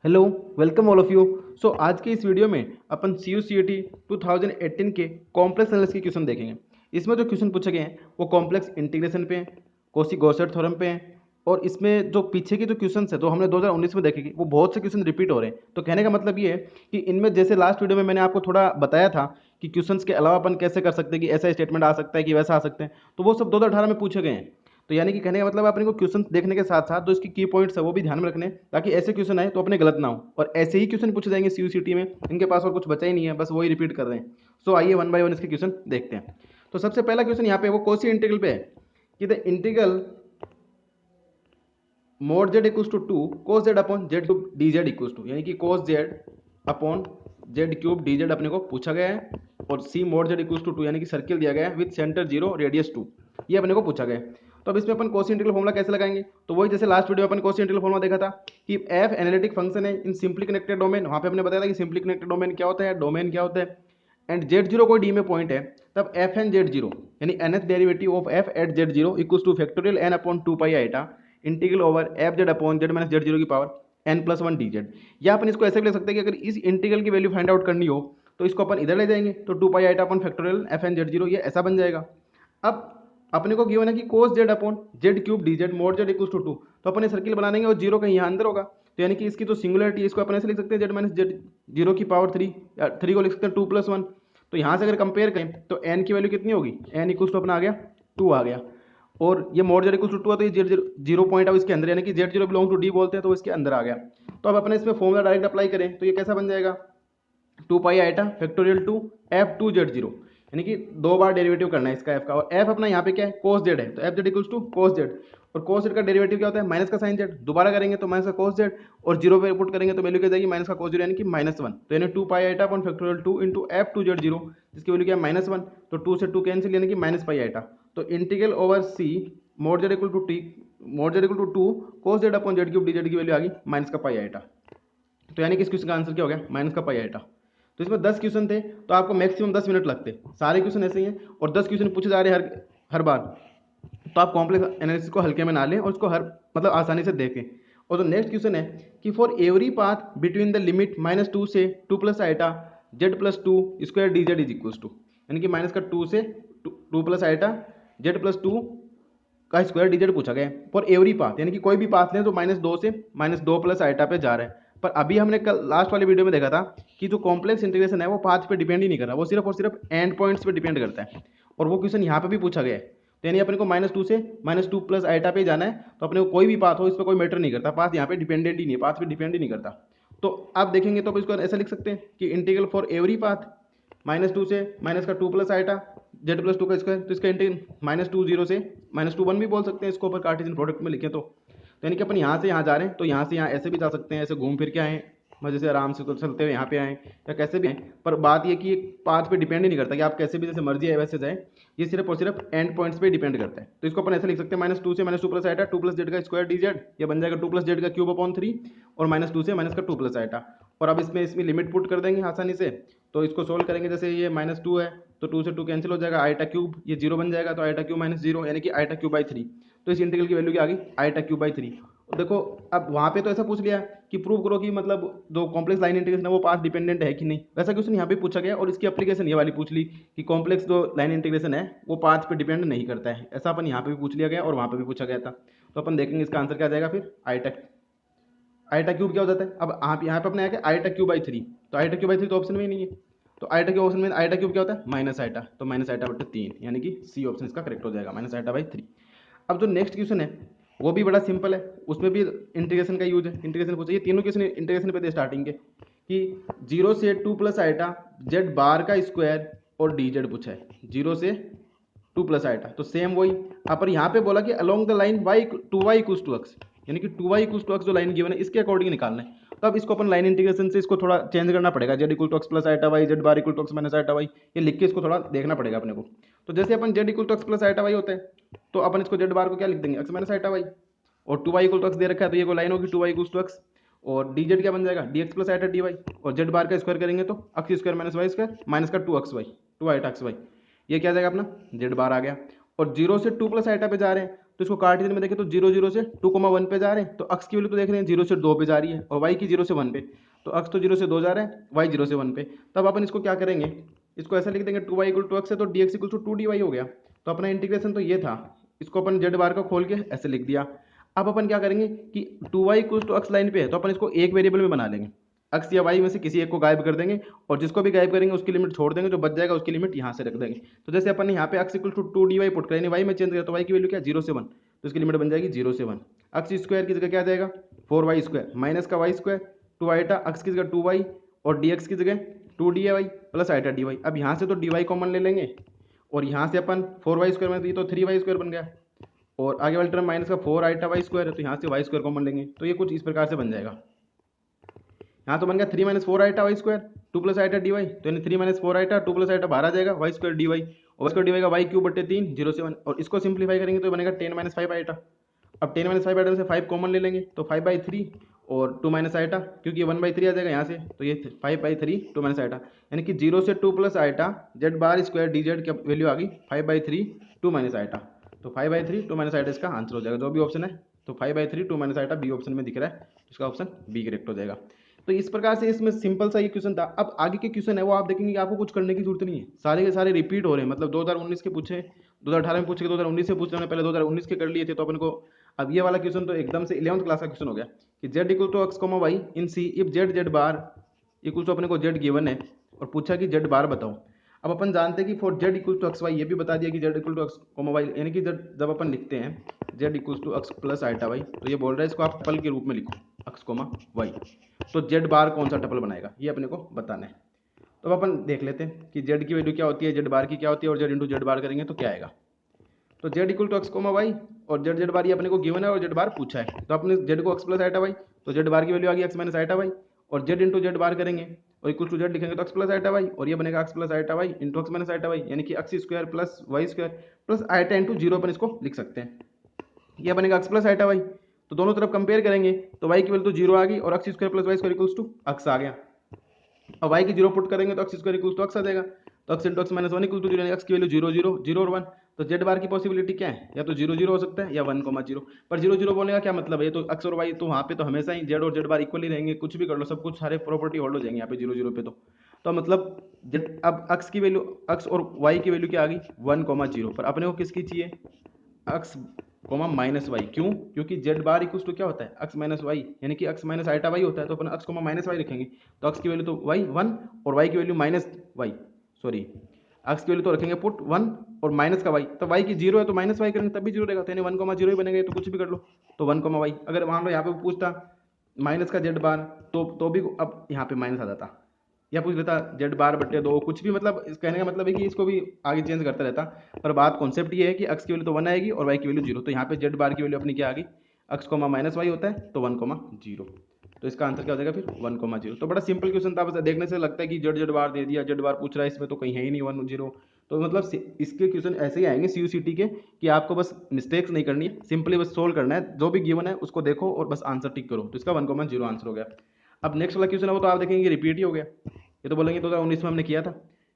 Hello, welcome all of you. So आज के इस वीडियो में अपन CUCET 2018 के कॉम्प्लेक्स एनालिसिस के क्वेश्चन देखेंगे। इसमें जो क्वेश्चन पूछे गए हैं वो कॉम्प्लेक्स इंटीग्रेशन पे हैं, कॉची-गॉसेट थ्योरम पे हैं और इसमें जो पीछे के जो क्वेश्चन है तो हमने 2019 में देखे वो बहुत से क्वेश्चन रिपीट हो रहे हैं। तो कहने का मतलब ये है कि इनमें जैसे लास्ट वीडियो में मैंने आपको थोड़ा बताया था कि क्वेश्चंस के अलावा अपन कैसे कर सकते हैं कि ऐसा स्टेटमेंट आ सकता है कि वैसा आ सकते हैं, तो वो सब 2018 में पूछे गए हैं। तो यानी कि कहने का मतलब अपने को क्वेश्चन देखने के साथ साथ जो इसकी की पॉइंट्स है वो भी ध्यान में रखने ताकि ऐसे क्वेश्चन आए तो अपने गलत ना हो। और ऐसे ही क्वेश्चन पूछे जाएंगे CUCT में, इनके पास और कुछ बचा ही नहीं है, बस वही रिपीट कर रहे हैं। सो आइए वन बाय वन इसके क्वेश्चन देखते हैं। तो सबसे पहला क्वेश्चन यहाँ पे वो कोसी इंटीग्रल पे है कि the integral mod z equals to 2 cos z upon z cube d z equals to, यानी कि cos z upon z cube d z अपने को पूछा गया है और C mod z equals to 2 यानी कि सर्किल दिया गया है विद सेंटर 0 रेडियस 2, ये अपने को पूछा गया है। तो अब इसमें अपन कोसी इंटीग्रल फॉर्मूला कैसे लगाएंगे, तो वही जैसे लास्ट वीडियो में अपन कोसी इंटीग्रल फॉर्मूला देखा था कि एफ एनालिटिक फंक्शन है इन सिंपली कनेक्टेड डोमेन। वहाँ पे हमने बताया था कि सिंपली कनेक्टेड डोमेन क्या होता है, डोमेन क्या होता है, एंड जेड जीरो कोई डी में पॉइंट है तब एफ एन जेड जीरो यानी nth derivative of F at Z zero equals to factorial N upon 2 pi iota integral over F Z upon Z minus Z zero की power N plus one D Z. या अपन इसको ऐसे भी ले सकते हैं कि अगर इस इंटीग्रल की वैल्यू फाइंड आउट करनी हो तो इसको अपन इधर ले जाएंगे तो 2 pi iota upon factorial F N Z zero, ये ऐसा बन जाएगा। अब अपने को गिवन है कि cos z upon z cube d z mod z equals to 2, तो अपन सर्किल बना लेंगे और जीरो कहीं यहाँ अंदर होगा, तो यानी कि इसकी जो सिंगुलरिटी है इसको अपन ऐसे लिख सकते हैं जेड माइनस जेड जीरो की पावर 3 या 3 को लिख सकते हैं 2 प्लस 1। तो यहाँ से अगर कंपेयर करें तो एन की वैल्यू कितनी होगी, एन इक्वल्स टू अपना आ गया 2 आ गया, और ये मोड जेड इक्वल्स टू 2 है तो ये जेड जीरो पॉइंट है इसके अंदर, यानी कि z zero belong to D बोलते हैं तो इसके अंदर आ गया। तो अब अपने इसमें फॉर्मूला डायरेक्ट अप्लाई करें तो ये कैसा बन जाएगा, 2 pi iota factorial two F two Z zero, यानी कि दो बार डेरिवेटिव करना है इसका एफ का, और एफ अपना यहाँ पे क्या है कोस जेड है तो f z equals to cos z, और कोस जेड का डेरिवेटिव क्या होता है माइनस का साइन जेड, दोबारा करेंगे तो माइनस का कोस जेड और जीरो पे पुट करेंगे तो वैल्यू क्या जाएगी माइनस का कोस जीरो यानी कि माइनस वन, तो यानी 2 pi iota upon factorial 2 into f two Z zero जिसकी वैल्यू क्या है माइनस वन, तो 2 से 2 कैंसिल यानी कि माइनस पाई आइटा, तो integral over C mod z equal to t mod z equal to 2 cos z upon z cube d z की value आ गई माइनस का पाई आइटा। तो यानी कि इस क्वेश्चन का आंसर क्या हो गया माइनस का पाई आइटा। तो इसमें 10 क्वेश्चन थे तो आपको मैक्सिमम 10 मिनट लगते, सारे क्वेश्चन ऐसे ही हैं और 10 क्वेश्चन पूछे जा रहे हैं हर बार, तो आप कॉम्प्लेक्स एनालिसिस को हल्के में ना लें और उसको हर मतलब आसानी से देखें। और जो नेक्स्ट क्वेश्चन है कि for every path between the limit -2 से 2 plus iota z plus two square d z is equals to, यानी कि माइनस का 2 से 2 plus iota z plus two का स्क्वायर डी जेड पूछा गया है फॉर एवरी पाथ, यानी कि कोई भी पाथ लें तो -2 से -2 प्लस आइटा पे जा रहा है। पर अभी हमने कल लास्ट वाली वीडियो में देखा था कि जो कॉम्प्लेक्स इंटीग्रेशन है वो पाथ पे डिपेंड ही नहीं कर रहा, वो सिर्फ और सिर्फ एंड पॉइंट्स पे डिपेंड करता है, और वो क्वेश्चन यहाँ पे भी पूछा गया है। तो यानी अपने को -2 से -2 प्लस आइटा पे जाना है, तो अपने को कोई भी पाथ हो इस पर कोई मैटर नहीं करता, पाथ यहाँ पे डिपेंडेंट ही नहीं है, पाथ पे डिपेंड ही नहीं करता। तो आप देखेंगे तो इसको ऐसा लिख सकते हैं कि इंटीग्रल फॉर एवरी पाथ -2 से माइनस का 2 plus iota z plus two का स्क्वायर, तो इसका इंटीग्रल -2 0 से -2 1 भी बोल सकते हैं इसको ऊपर कार्टेशियन प्रोडक्ट में लिखें तो यानी कि अपन यहाँ से यहाँ जा रहे हैं तो यहाँ से यहाँ ऐसे भी जा सकते हैं, ऐसे घूम फिर के आए मजे से आराम से चलते हुए यहाँ पे आए या कैसे भी आए, पर बात ये कि पाथ पे डिपेंड ही नहीं करता कि आप कैसे भी जैसे मर्जी है वैसे जाए, ये सिर्फ और सिर्फ एंड पॉइंट्स पे डिपेंड करता है। तो इसको अपन ऐसे लिख सकते हैं -2 से -2 प्लस आइटा 2 प्लस जेड का स्क्वायर डी जेड, ये बन जाएगा 2 प्लस जेड का क्यूब अपॉन 3 और -2 से माइनस का 2 प्लस आइटा, और अब इसमें लिमिट पुट कर देंगे आसानी से। तो इसको सोल्व करेंगे, जैसे ये -2 है तो 2 से 2 कैंसिल हो जाएगा, आइटा क्यूब ये 0 बन जाएगा तो आइटा क्यूब माइनस 0 यानी कि आइटा क्यूब बाई 3, तो इस इंटीग्रल की वैल्यू क्या आ गई आइटा क्यूब बाई 3। देखो अब वहाँ पे तो ऐसा पूछ लिया कि प्रूव करो कि मतलब जो कॉम्प्लेक्स लाइन इंटीग्रेशन है वो पाथ डिपेंडेंट है कि नहीं, वैसा क्वेश्चन यहाँ पे पूछा गया और इसकी एप्लीकेशन ये वाली पूछ ली कि कॉम्प्लेक्स जो लाइन इंटीग्रेशन है वो पाथ पे डिपेंड नहीं करता है, ऐसा अपन यहाँ पे भी पूछ लिया गया और वहाँ पे भी पूछा गया था। तो अपन देखेंगे इसका आंसर क्या जाएगा फिर आइटा क्यूब क्या हो जाता है, अब आप यहाँ पे अपने आया आइटा क्यूब बाई 3, तो आइटा क्यूब बाई 3 तो ऑप्शन में ही नहीं है, तो आइटा क्यूब ऑप्शन में आइटा क्यूब क्या होता है माइनस आइटा, तो माइनस आइटा बटे 3 यानी कि सी ऑप्शन इसका करेक्ट हो जाएगा माइनस आइटा बाई 3। अब जो नेक्स्ट क्वेश्चन है वो भी बड़ा सिंपल है, उसमें भी इंटीग्रेशन का यूज है, इंटीग्रेशन पूछा, ये तीनों क्वेश्चन इंटीग्रेशन पे थे स्टार्टिंग के कि 0 से 2 प्लस आइटा जेड बार का स्क्वायर और डी जेड पूछा है 0 से 2 प्लस आइटा, तो सेम वही पर यहाँ पे बोला कि along the line y 2y equals to x, यानी कि 2y इक्वल्स टू x जो लाइन गिवन है इसके अकॉर्डिंग निकालना है। तो अब इसको अपन लाइन इंटीग्रेशन से इसको थोड़ा चेंज करना पड़ेगा, z equal to x plus iota y z bar equal to x minus iota y, ये लिख के इसको थोड़ा देखना पड़ेगा अपने को। तो जैसे अपन z equal to x plus iota y होता है तो अपन इसको z बार को क्या लिख देंगे x माइनस आइटा y, और 2y इक्वल टू x दे रखा है तो ये कोई लाइन होगी 2y इक्वल्स टू x, और dz क्या बन जाएगा dx प्लस आइटा dy, और z बार का स्क्वायर करेंगे तो x square minus y square minus का 2xy 2 आइटा xy, ये क्या आ जाएगा अपना z बार आ गया। और 0 से 2 प्लस आइटा पे जा रहे हैं, तो इसको कार्टेशियन में देखें तो 0 0 से 2,1 पे जा रहे हैं, तो अक्स की वैल्यू तो देख रहे हैं 0 से 2 पे जा रही है और वाई की 0 से 1 पे, तो अक्स तो 0 से 2 जा रहा है, वाई 0 से 1 पे। तब अपन इसको क्या करेंगे, इसको ऐसा लिख देंगे 2y इक्वल टू एक्स है तो dx इक्वल टू 2dy हो गया। तो अपना इंटीग्रेशन तो ये था, इसको अपन जेड बार का खोल के ऐसे लिख दिया। अब अपन क्या करेंगे कि 2y equal to x line पे है तो अपन इसको एक वेरिएबल में बना लेंगे, एक्स या वाई में से किसी एक को गायब कर देंगे और जिसको भी गायब करेंगे उसकी लिमिट छोड़ देंगे, जो बच जाएगा उसकी लिमिट यहाँ से रख देंगे। तो जैसे अपन यहाँ पे x equal to 2dy put करेंगे, वाई में चेंज किया तो वाई की वैल्यू क्या 0 से 1, तो इसकी लिमिट बन जाएगी 0 से 1। एक्स स्क्वायर की जगह क्या आ जाएगा 4y स्क्वायर माइनस का वाई स्क्वायर 2 आइटा, एक्स की जगह 2y और dx की जगह 2dy प्लस आइटा dy। अब यहाँ से तो dy कॉमन ले लेंगे और यहाँ से अपन 4y स्क्वायर में तो 3y स्क्वायर बन गया और आगे वाला टर्म माइनस का 4 आइटा वाई स्क्वायर है तो यहाँ से वाई स्क्वायर कॉमन लेंगे, तो ये कुछ इस प्रकार से बन जाएगा। यहाँ तो बन गया 3 minus 4 iota y square 2 plus iota d y, तो यानी 3 माइनस 4 आइटा 2 प्लस आइटा बाहर आ जाएगा वाई स्क्वायर डी वाई, और स्क्वायर डी वाई का वाई क्यूब बटे 3 0 से 1, और इसको सिंप्लीफाई करेंगे तो बनेगा 10 माइनस 5 आइटा। अब 10 माइनस 5 आइटा से 5 कॉमन ले लेंगे तो 5/3 और 2 माइनस आइटा क्योंकि 1/3 आ जाएगा यहाँ से, तो ये 5/3 2 माइनस आइटा, यानी कि 0 से 2 plus iota Z bar square d z की वैल्यू आ गई 5/3 2 माइनस आइटा, तो 5/3 2 माइनस आइटा इसका आंसर हो जाएगा जो भी ऑप्शन है। तो 5/3 2 माइनस आइटा बी ऑप्शन में दिख रहा है, इसका ऑप्शन बी करेक्ट हो जाएगा। तो इस प्रकार से इसमें सिंपल सा ये क्वेश्चन था। अब आगे के क्वेश्चन है वो आप देखेंगे कि आपको कुछ करने की जरूरत नहीं है, सारे के सारे रिपीट हो रहे हैं, मतलब 2019 के पूछे 2018 में पूछे 2019 से पूछ रहे हैं, पहले 2019 के कर लिए थे तो अपन को अब ये वाला क्वेश्चन तो एकदम से 11th क्लास का क्वेश्चन हो गया कि z equal to x comma y in C if z bar equal to अपने को जेड गिवन है और पूछा कि जेड बार बताओ। अब अपन जानते हैं कि for z equal to x y ये भी बता दिया कि z equal to x comma y, यानी कि जब अपन लिखते हैं z equal to x plus iota y तो ये बोल रहा है इसको आप टपल के रूप में लिखो एक्स कोमा वाई, तो जेड बार कौन सा टपल बनाएगा ये अपने को बताना है। तो अब अपन देख लेते हैं कि जेड की वैल्यू क्या होती है, जेड बार की क्या होती है और जेड इंटू जेड बार करेंगे तो क्या आएगा। तो z equal to x comma y और जेड बार ये अपने को गिवन है और जेड बार पूछा है, तो अपने जेड को एक्स प्लस आइटा वाई तो जेड बार की वैल्यू आ गई एक्स माइनस आइटा वाई, और जेड इंटू जेड बार करेंगे और इक्वल टू जेड लिखेंगे तो एक्स प्लस आइटा वाई और ये बनेगा x plus iota y into x minus iota y, यानी कि x square plus y square plus iota into zero अपन इसको लिख सकते हैं, यह बनेगा एक्स प्लस आइटा वाई। तो दोनों तरफ कंपेयर करेंगे तो वाई की वैल्यू तो जीरो आ गई और x square plus y square equals to x आ गया। अब वाई की जीरो पुट करेंगे तो x square equals to x आ जाएगा, तो x into x minus 1 equal to 0, x की वैल्यू 0 0 0 और 1, तो जेड बार की पॉसिबिलिटी क्या है, या तो 0 0 हो सकता है या 1,0, पर 0 0 बोलने का क्या मतलब है, ये तो एक्स और वाई तो वहाँ पे तो हमेशा ही जेड और जेड बार इक्वल ही रहेंगे, कुछ भी कर लो सब कुछ सारे प्रॉपर्टी होल्ड हो जाएंगे यहाँ पे 0 0 पे। तो मतलब अब एक्स की वैल्यू एक्स और वाई की वैल्यू क्या आ गई 1,0, पर अपने को किसकी चाहिए एक्स कोमा माइनस वाई, क्यों, क्योंकि जेड बार इक्वल्स टू क्या होता है एक्स माइनस वाई, यानी कि एक्स माइनस आइटा वाई होता है, तो अपन एक्स कोमा माइनस वाई रखेंगे तो एक्स की वैल्यू तो वाई 1 और वाई की value minus y, sorry x की वैल्यू तो रखेंगे पुट 1 और माइनस का वाई, तो वाई की जीरो है तो माइनस वाई करेंगे तब भी जीरो रहेगा, तो यानी 1,0 ही बनेगा, तो कुछ भी कर लो तो 1,y। अगर मान लो यहाँ पे पूछता माइनस का जेड बार तो भी अब यहाँ पे माइनस आ जाता, या पूछ लेता जेड बार बट्टे 2 कुछ भी, मतलब इस कहने का मतलब है कि इसको भी आगे चेंज करता रहता, पर बात कॉन्सेप्ट ये है कि एक्स की वैल्यू तो 1 आएगी और वाई की वैल्यू 0, तो यहाँ पे जेड बार की वैल्यू अपनी क्या आ गई एक्स कोमा माइनस वाई होता है तो 1,0, तो इसका आंसर क्या हो जाएगा फिर 1,0। तो बड़ा सिंपल क्वेश्चन था, बस देखने से लगता है कि जेड बार दे दिया, जेड बार पूछ रहा है, इसमें तो कहीं है ही नहीं 1,0, तो मतलब इसके क्वेश्चन ऐसे ही आएंगे CUCT के कि आपको बस मिस्टेक्स नहीं करनी है, सिंपली बस सोल्व करना है, जो भी गिवन है उसको देखो और बस आंसर टिक करो, तो इसका 1,0 आंसर हो गया। अब नेक्स्ट वाला क्वेश्चन है वो तो आप देखेंगे रिपीट ही हो गया, ये तो बोलेंगे 2019 में हमने किया था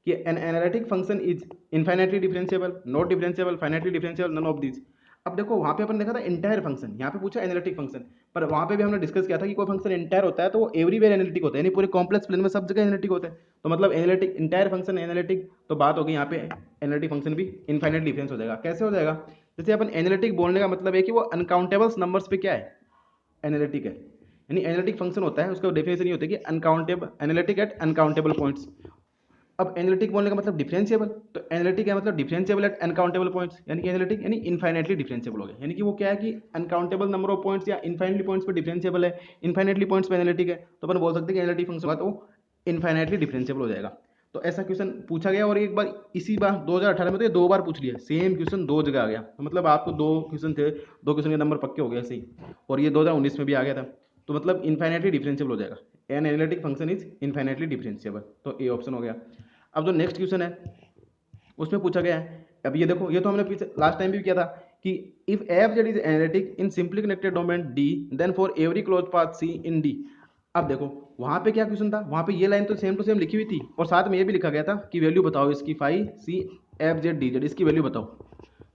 कि an analytic function is infinitely differentiable, not differentiable, finitely differentiable, none of these. अब देखो वहाँ पे अपन देखा था एंटायर फंक्शन, यहाँ पे पूछा एनालिटिक फंक्शन, पर वहाँ पे भी हमने डिस्कस किया था कि कोई फंक्शन एंटायर होता है तो वो एवरीवेयर एनालिटिक होता है, यानी पूरे कॉम्प्लेक्स प्लेन में सब जगह एनालिटिक होता है, तो मतलब एनालिटिक एंटायर फंक्शन एनालिटिक, तो बात होगी यहाँ पे एनालिटिक फंक्शन भी इनफाइनाइट डिफरेंस हो जाएगा। कैसे हो जाएगा, जैसे अपन एनालिटिक बोलने का मतलब है कि वो अनकाउंटेबल्स नंबर्स पे क्या है एनालिटिक है, यानी एनालिटिक फंक्शन होता है उसका डेफिनेशन ये होता है कि uncountable analytic at uncountable points. अब एनालिटिक बोलने का मतलब डिफरेंशिएबल, तो एनालिटिक है मतलब डिफरेंशिएबल एट अनकाउंटेबल पॉइंट्स, यानी कि एनालिटिक यानी इनफाइनाइटली डिफरेंशिएबल हो गया, यानी कि वो क्या है कि अनकाउंटेबल नंबर ऑफ पॉइंट्स या इनफाइनाइटली पॉइंट्स पे डिफरेंशिएबल है, इनफाइनाइटली पॉइंट्स पे एनालिटिक है, तो अपन बोल सकते हैं कि एनालिटिक फंक्शन होगा तो इनफाइनाइटली डिफरेंशिएबल हो जाएगा। तो ऐसा क्वेश्चन पूछा गया और एक बार इसी बार 2018 में तो ये 2 बार पूछ लिया, सेम क्वेश्चन 2 जगह आ गया, तो मतलब आपको 2 क्वेश्चन थे, 2 क्वेश्चन के नंबर पक्के हो गए ऐसे ही, और ये 2019 में भी आ गया था, तो मतलब इनफाइनाइटली डिफरेंशिएबल हो जाएगा, an analytic function is infinitely differentiable, तो ए ऑप्शन हो गया। अब जो नेक्स्ट क्वेश्चन है उसमें पूछा गया है, अब ये देखो ये तो हमने पीछे लास्ट टाइम भी किया था कि if f z is analytic in simply connected domain D then for every close path C in D. अब देखो वहां पे क्या क्वेश्चन था, वहां पे ये लाइन तो सेम टू सेम लिखी हुई थी और साथ में ये भी लिखा गया था कि वैल्यू बताओ इसकी phi C f z d z, इसकी वैल्यू बताओ,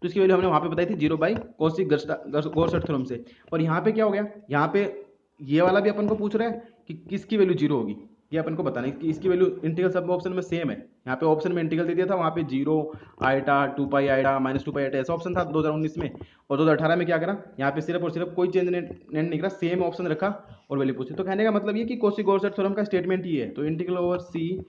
तो इसकी वैल्यू हमने वहाँ पे बताई थी 0/cos-Gauss थ्योरम से। और यहाँ पे क्या हो गया, यहाँ पे ये वाला भी अपन को पूछ रहा है कि किसकी वैल्यू 0 होगी, ये अपन को बताना है कि इसकी वैल्यू इंटीग्रल सब ऑप्शन में सेम है। यहाँ पे ऑप्शन में इंटीग्रल दे दिया था, वहाँ पे 0 iota 2 pi iota -2 pi iota ऐसा ऑप्शन था 2019 में। और 2018 में क्या करा, यहाँ पे सिर्फ और सिर्फ कोई चेंज नहीं करा, सेम ऑप्शन रखा और वैल्यू पूछी। तो कहने का मतलब ये कि Cauchy-Gauss थ्योरम का स्टेटमेंट ये है। तो integral over C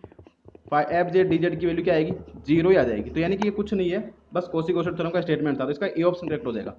f z d z की वैल्यू क्या आएगी, 0 ही आ जाएगी। तो यानी कि ये कुछ नहीं है, बस Cauchy-Gauss थ्योरम का स्टेटमेंट था, तो इसका ए ऑप्शन करेक्ट हो जाएगा।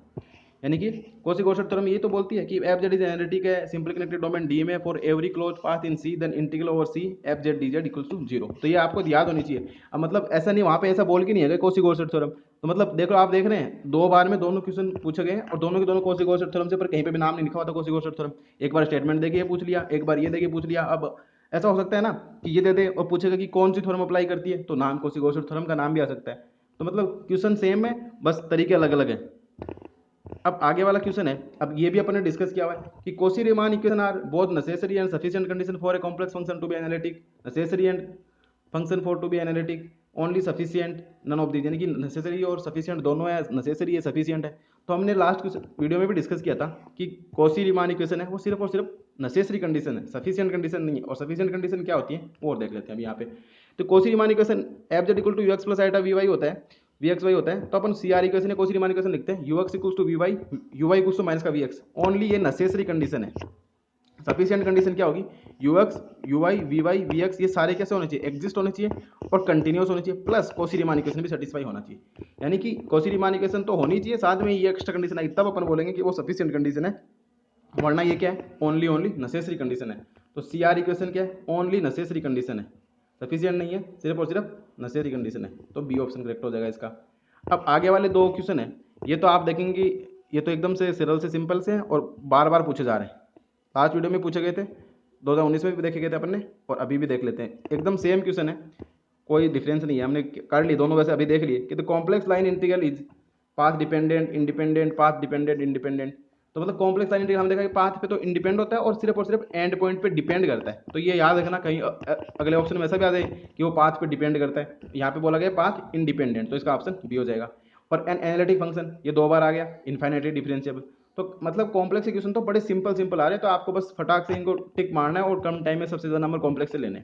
यानी कि Cauchy-Gauss थ्योरम ये तो बोलती है कि एफ जेड इज एनालिटिक है सिंपली कनेक्टेड डोमेन डी में for every close path in C then integral over C f z d z equals to 0। तो ये आपको याद होनी चाहिए। अब मतलब ऐसा नहीं, वहाँ पे ऐसा बोल के नहीं है Cauchy-Gauss थ्योरम। तो मतलब देखो, आप देख रहे हैं 2 बार में दोनों क्वेश्चन पूछे गए और दोनों के दोनों Cauchy-Gauss थ्योरम से, पर कहीं पे भी नाम नहीं लिखा हुआ था Cauchy-Gauss थ्योरम। एक बार स्टेटमेंट देखिए पूछ लिया, एक बार ये देखिए पूछ लिया। अब ऐसा हो सकता है ना कि ये दे दे और पूछेगा कि कौन सी थ्योरम अप्लाई करती है, तो नाम Cauchy-Gauss थ्योरम का नाम भी आ सकता है। तो मतलब क्वेश्चन सेम है, बस तरीके अलग अलग हैं। अब आगे वाला क्वेश्चन है, अब ये भी अपन ने डिस्कस किया हुआ है कि Cauchy-Riemann equation are both necessary and sufficient condition for a complex function to be analytic, necessary and function for to be analytic, only sufficient none of these. यानी कि नेसेसरी और सफिशिएंट दोनों है, नेसेसरी है सफिशिएंट है। तो हमने last video में भी डिस्कस किया था कि Cauchy-Riemann इक्वेशन है वो सिर्फ और सिर्फ नेसेसरी कंडीशन है, सफिशिएंट कंडीशन नहीं है। और सफिशिएंट कंडीशन क्या होती है वो और देख लेते हैं अभी यहाँ पे। तो Cauchy-Riemann equation f z equal to ux plus iota v y होता है, Vxy होता है। तो अपन CR इक्वेशन है Cauchy-Riemann इक्वेशन लिखते हैं ux equals to Vy, Uy equals to minus का Vx। ओनली ये नेसेसरी कंडीशन है। सफिशिएंट कंडीशन क्या होगी, ux Uy Vy Vx ये सारे कैसे होने चाहिए, एग्जिस्ट होने चाहिए और कंटिन्यूअस होने चाहिए, प्लस Cauchy-Riemann इक्वेशन भी सेटिस्फाई होना चाहिए। यानी कि Cauchy-Riemann इक्वेशन तो होनी चाहिए, साथ में ये एक्स्ट्रा कंडीशन आई, तब अपन बोलेंगे कि वो सफिशिएंट कंडीशन है, वरना ये क्या है, ओनली नेसेसरी कंडीशन है। तो CR इक्वेशन क्या है, ओनली नेसेसरी कंडीशन है, सफिशिएंट नहीं है, सिर्फ और सिर्फ नेसेसरी कंडीशन है। तो बी ऑप्शन करेक्ट हो जाएगा इसका। अब आगे वाले 2 क्वेश्चन है, ये तो आप देखेंगे ये तो एकदम से सरल से सिंपल से हैं और बार बार पूछे जा रहे हैं। लास्ट वीडियो में पूछे गए थे, 2019 में भी देखे गए थे अपन ने, और अभी भी देख लेते हैं। एकदम सेम क्वेश्चन है, कोई डिफरेंस नहीं है, हमने कर ली दोनों वैसे अभी देख लिए कि the complex line integral is path dependent independent path dependent independent. तो मतलब कॉम्प्लेक्स लाइन इंटीग्रल हम देखा कि पाथ पे तो इंडिपेंडेंट होता है और सिर्फ एंड पॉइंट पे डिपेंड करता है। तो ये याद रखना, कहीं अगले ऑप्शन में ऐसा भी आ जाए कि वो पाथ पे डिपेंड करता है, यहाँ पे बोला गया पाथ इंडिपेंडेंट, तो इसका ऑप्शन बी हो जाएगा। और एन एनालिटिक फंक्शन ये 2 बार आ गया, इनफाइनाइटली डिफरेंशिएबल। तो मतलब कॉम्प्लेक्स इक्वेशन तो बड़े सिंपल आ रहे हैं, तो आपको बस फटाक से इनको टिक मारना है और कम टाइम में सबसे ज़्यादा नंबर कॉम्प्लेक्स से लेने।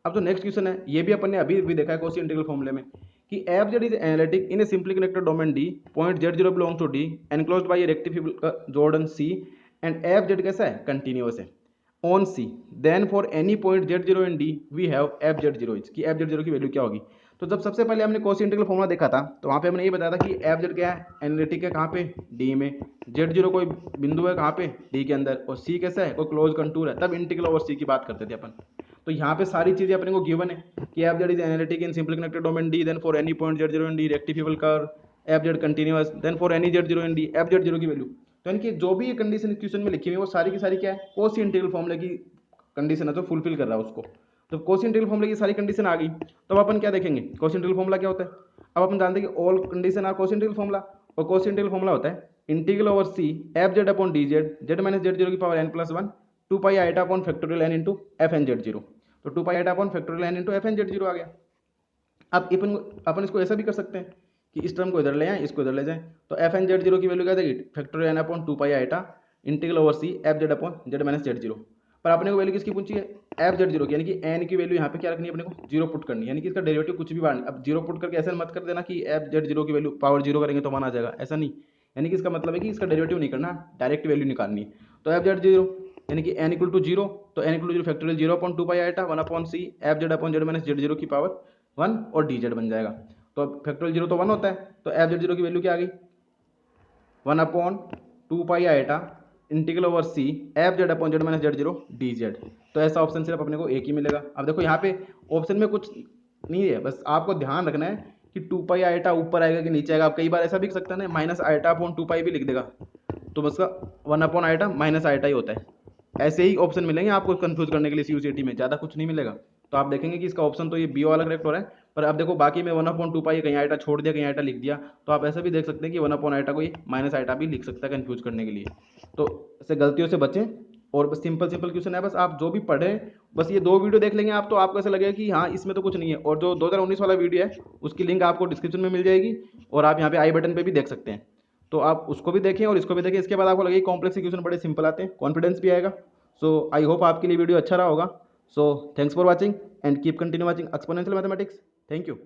अब जो नेक्स्ट क्वेश्चन है, ये भी अपन ने अभी भी देखा है Cauchy इंटीग्रल फॉर्मूले में कि f z is analytic in a simply connected domain D, point z0 belongs to D, enclosed by a rectifiable Jordan C, and f z कैसा है, कंटिन्यूअस है on C, then for any point z0 in D we have f z zero is, कि f z zero की value क्या होगी। तो जब सबसे पहले हमने Cauchy इंटीग्रल फॉर्मूला देखा था, तो वहाँ पे हमने ये बताया था कि एफ जेड क्या है, एनालिटिक है कहाँ पे, डी में, z0 कोई बिंदु है कहाँ पे, डी के अंदर, और सी कैसा है, कोई क्लोज कंटूर है, तब इंटीग्रल ओवर सी की बात करते थे अपन। तो यहाँ पे सारी चीजें अपने को गिवन है कि f z is analytic in simply connected domain D, then for any point z0 in D rectifiable curve, f z continuous, then for any z0 in D f z zero की value. तो यानी कि जो भी ये condition इस question में लिखी हुई है वो सारी की सारी क्या है, Cauchy इंटीग्रल फॉर्मूले की कंडीशन है, तो फुलफिल कर रहा है उसको। तो Cauchy इंटीग्रल फॉर्मूले की सारी कंडीशन आ गई, तो अपन क्या देखेंगे, Cauchy इंटीग्रल फॉर्मूला क्या होता है। अब अपन जानते हैं कि all condition are Cauchy integral formula, और Cauchy इंटीग्रल फॉर्मूला होता है integral over C f Z upon d z z minus Z zero की power n plus 1 2 pi iota upon factorial n into f N Z zero. तो 2 pi iota upon factorial n into f N Z zero आ गया। अब अपन इसको ऐसा भी कर सकते हैं कि इस टर्म को इधर ले आए, इसको इधर ले जाएं, तो एफ एन जेड जीरो की वैल्यू क्या देगी, factorial n upon 2 pi iota integral over C f Z upon Z minus Z zero. पर अपने को वैल्यू किसकी पूछी है, एफ जेड जीरो की, यानी कि एन की वैल्यू यहाँ पे क्या रखनी है अपने को, जीरो पुट करनी है, यानी कि इसका डेरिवेटिव कुछ भी बाहर नहीं। अब जीरो पुट करके ऐसा मत कर देना कि एफ जेड जीरो की वैल्यू पावर जीरो करेंगे तो 1 आ जाएगा, ऐसा नहीं। यानी कि इसका मतलब है कि इसका डेरिवेटिव नहीं करना, डायरेक्ट वैल्यू निकालनी है। तो एफ जेड जीरो यानी कि एन इक्वल टू जीरो, तो n equal to zero factorial zero upon 2 pi iota 1 upon C f Z upon Z minus Z zero की पावर 1 और डी जेड बन जाएगा। तो फैक्टोरियल जीरो तो 1 होता है, तो एफ जेड जीरो की वैल्यू क्या आ गई, 1 upon 2 pi iota integral over C f Z upon Z minus Z zero d z. तो ऐसा ऑप्शन सिर्फ अपने को एक ही मिलेगा। अब देखो यहाँ पे ऑप्शन में कुछ नहीं है, बस आपको ध्यान रखना है कि 2 पाई आइटा ऊपर आएगा कि नीचे आएगा। आप कई बार ऐसा भी लिख सकता है ना, माइनस आइटा अपॉन 2 पाई भी लिख देगा, तो बस का 1 अपॉन आइटा माइनस आइटा ही होता है। ऐसे ही ऑप्शन मिलेंगे आपको कंफ्यूज करने के लिए CUCT में, ज़्यादा कुछ नहीं मिलेगा। तो आप देखेंगे कि इसका ऑप्शन तो ये बी वाला करेक्ट हो रहा है, पर अब देखो बाकी में 1 अपॉन 2 पाई कहीं आइटा छोड़ दिया, कहीं आइटा लिख दिया, तो आप ऐसा भी देख सकते हैं कि 1 अपॉन आइटा को ये माइनस आइटा भी लिख सकता है कंफ्यूज करने के लिए। तो ऐसे गलतियों से बचें, और बस सिंपल क्वेश्चन है, बस आप जो भी पढ़ें बस ये 2 वीडियो देख लेंगे आप तो आपको ऐसा लगेगा कि हाँ इसमें तो कुछ नहीं है। और जो 2019 वाला वीडियो है उसकी लिंक आपको डिस्क्रिप्शन में मिल जाएगी और आप यहाँ पे आई बटन पे भी देख सकते हैं। तो आप उसको भी देखें और इसको भी देखें, इसके बाद आपको लगेगा कॉम्प्लेक्स इक्वेशन बड़े सिंपल आते हैं, कॉन्फिडेंस भी आएगा। सो आई होप आपके लिए वीडियो अच्छा रहा होगा। So thanks for watching and keep continue watching exponential mathematics. Thank you.